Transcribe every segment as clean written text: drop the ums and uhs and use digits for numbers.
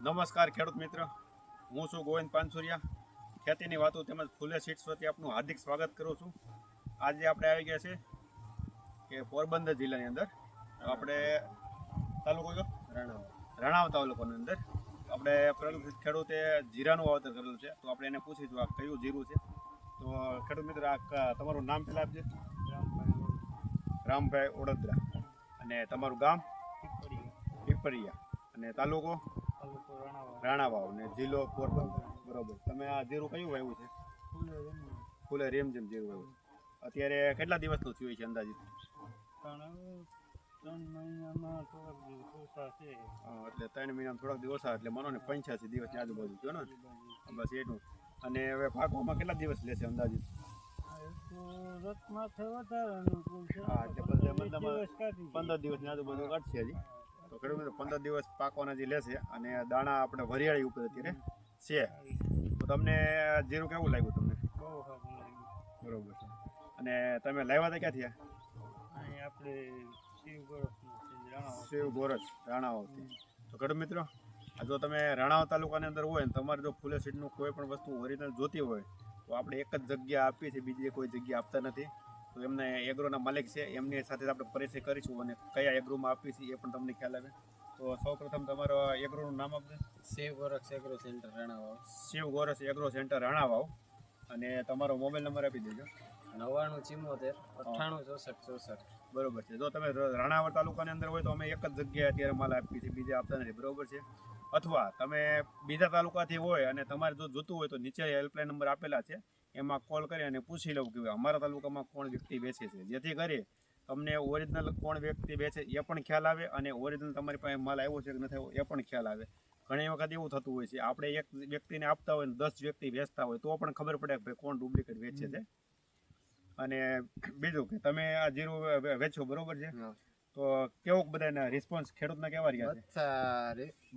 નમસ્કાર ખેડૂત મિત્ર, હું છું ગોવિંદ પાનસુરિયા. ખેતીની વાતો તેમજ ફૂલે સીડ્સ વતી આપનું હાર્દિક સ્વાગત કરું છું. આજે આપણે આવી ગયા છે કે પોરબંદર જિલ્લાની અંદર આપણે તાલુકો રણાવ તાલુકાની અંદર આપણે પ્રગતિશીલ ખેડૂતે જીરાનું વાવેતર કરેલું છે. તો આપણે એને પૂછીશું આ કયું જીરું છે. તો ખેડૂત મિત્ર, આ તમારું નામ પહેલાં આપજે. રામભાઈ ઓડદરા. અને તમારું ગામ? પીપરિયા. અને તાલુકો? રાણાવાવ. ને જિલ્લો પોરબંદર. બરોબર. તમે આ જીરું કયું વાવ્યું છે? ફૂલે રેમઝેમ જીરું વાવ્યું. અત્યારે કેટલા દિવસનું થયું છે અંદાજિત? 3 મહિનામાં થોડાક દિવસ ઓછા છે. એટલે 3 મહિનામાં થોડાક દિવસ ઓછા, એટલે માનો ને 85 દિવસની આજુબાજુ થયો ને? બસ એટલું. અને હવે પાકવામાં કેટલા દિવસ લેશે અંદાજિત? હા, એટલે 15 દિવસની આજુબાજુ કાઢશે હજી. તો ખેડૂત મિત્રો 15 દિવસ પાકવાના જે લેશે. અને દાણા આપણે વરિયાળી ઉપર અત્યારે છે. તો તમને જીરું કેવું લાગ્યું તમને? બહુ સારું લાગ્યું. બરોબર છે. અને તમે લાવ્યા હતા ક્યાંથી? અહીં આપણે શિવ ગોરજ રાણાવાવથી. તો ખેડૂત મિત્રો, જો તમે રાણાવાવ તાલુકાની અંદર હોય ને તમારે જો ફૂલે સીડનું કોઈ પણ વસ્તુ ઓરિજિનલ જોતી હોય તો આપણે એક જ જગ્યા આપીએ છીએ, બીજી કોઈ જગ્યા આપતા નથી. તો એમને એગ્રોના માલિક છે, એમની સાથે આપણે પરિચય કરીશું અને કયા એગ્રોમાં આપીએ છીએ એ પણ તમને ખ્યાલ આવે. તો સૌપ્રથમ તમારો એગ્રોનું નામ આપજો. Shiv Goraksh agro centre Ranavav. Shiv Goraj agro centre Ranavav. અને તમારો મોબાઈલ નંબર આપી દેજો. 9974 986464. બરોબર છે. જો તમે રાણાવાવ તાલુકાની અંદર હોય તો અમે એક જ જગ્યાએ અત્યારે માલ આપીએ છીએ, બીજે આપતા નથી. બરોબર છે. અથવા તમે બીજા તાલુકાથી હોય અને તમારે જો જોતું હોય તો નીચે હેલ્પલાઇન નંબર આપેલા છે, એમાં કોલ કરી અને પૂછી લઉં કે અમારા તાલુકામાં કોણ વ્યક્તિ વેચે છે, જેથી કરી તમને ઓરિજિનલ કોણ વ્યક્તિ વેચે એ પણ ખ્યાલ આવે અને ઓરિજિનલ તમારી પાસે માલ આવ્યો છે કે નથી આવ્યો એ પણ ખ્યાલ આવે. ઘણી વખત એવું થતું હોય છે, આપણે એક વ્યક્તિને આપતા હોય ને 10 વ્યક્તિ વેચતા હોય તો પણ ખબર પડે કે ભાઈ કોણ ડુપ્લિકેટ વેચે છે. અને બીજું કે તમે આ જીરું વેચો, બરોબર છે, તો કેવું બધાના રિસ્પોન્સ ખેડૂતના કેવા રહ્યા છે?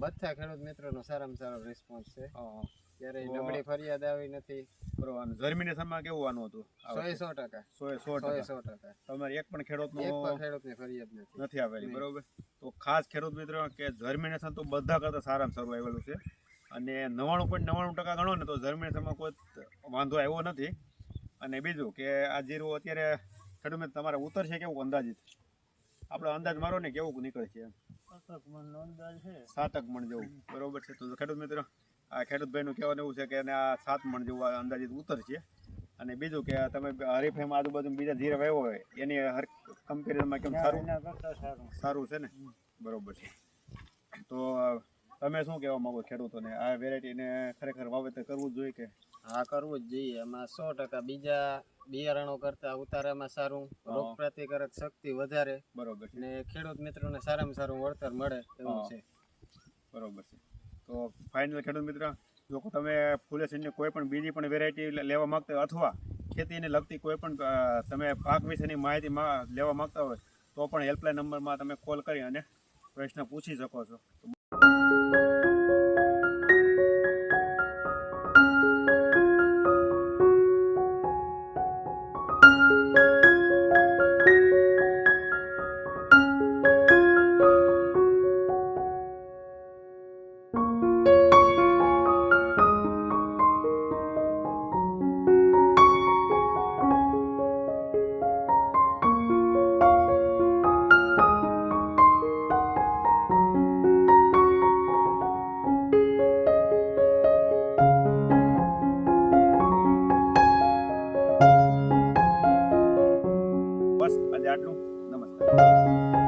બધા ખેડૂત મિત્રોનો સારામાં સારો રિસ્પોન્સ છે. ત્યારે નબળી ફરિયાદ આવી નથી. બરોબર. જર્મિનેશનમાં કેવું આનું હતું? 100%. તમારે એક પણ ખેડૂતની ફરિયાદ નથી આવેલી. બરોબર. તો ખાસ ખેડૂત મિત્રો કે જર્મિનેશન તો બધા કરતાં સારામાં સારું આવેલું છે. અને 99.99% ગણો ને તો જર્મિનેશનમાં કોઈ વાંધો આવ્યો નથી. અને બીજું કે આ જીરું અત્યારે ખેડૂત મિત્રો તમારે ઉતરશે કેવું અંદાજિત? આપણે અંદાજ મારો ને કેવું નીકળે છે? 7 મણ જેવું. બરોબર છે. તો ખેડૂત મિત્રો, આ ખેડૂતભાઈનું કહેવાનું એવું છે કે આ 7 મણ જેવું અંદાજિત ઉતરશે. અને બીજું કે તમે હરીફાઈમાં આજુબાજુ બીજા જીરા વાવ્યો હોય એની હર કમ્પેરિઝનમાં કેમ સારું છે ને? બરોબર છે. તો તમે શું કહેવા માંગો ખેડૂતોને? આ વેરાયટીને ખરેખર વાવેતર કરવું જ જોઈએ કે? હા, કરવું જ જોઈએ. એમાં 100% બીજા બિયારણો કરતા ઉતારામાં સારું, રોગ પ્રતિકારક શક્તિ વધારે. બરોબર છે. અને ખેડૂત મિત્રોને સારામાં સારું વળતર મળે એવું છે. બરોબર છે. તો ફાઇનલ ખેડૂત મિત્ર, જો તમે ફૂલે સીડની કોઈ પણ બીજી પણ વેરાયટી લેવા માંગતા હોય અથવા ખેતીને લગતી કોઈ પણ તમે પાક વિશેની માહિતી લેવા માંગતા હોય તો પણ હેલ્પલાઇન નંબરમાં તમે કોલ કરી અને પ્રશ્ન પૂછી શકો છો. બસ આજે આટલું. નમસ્કાર.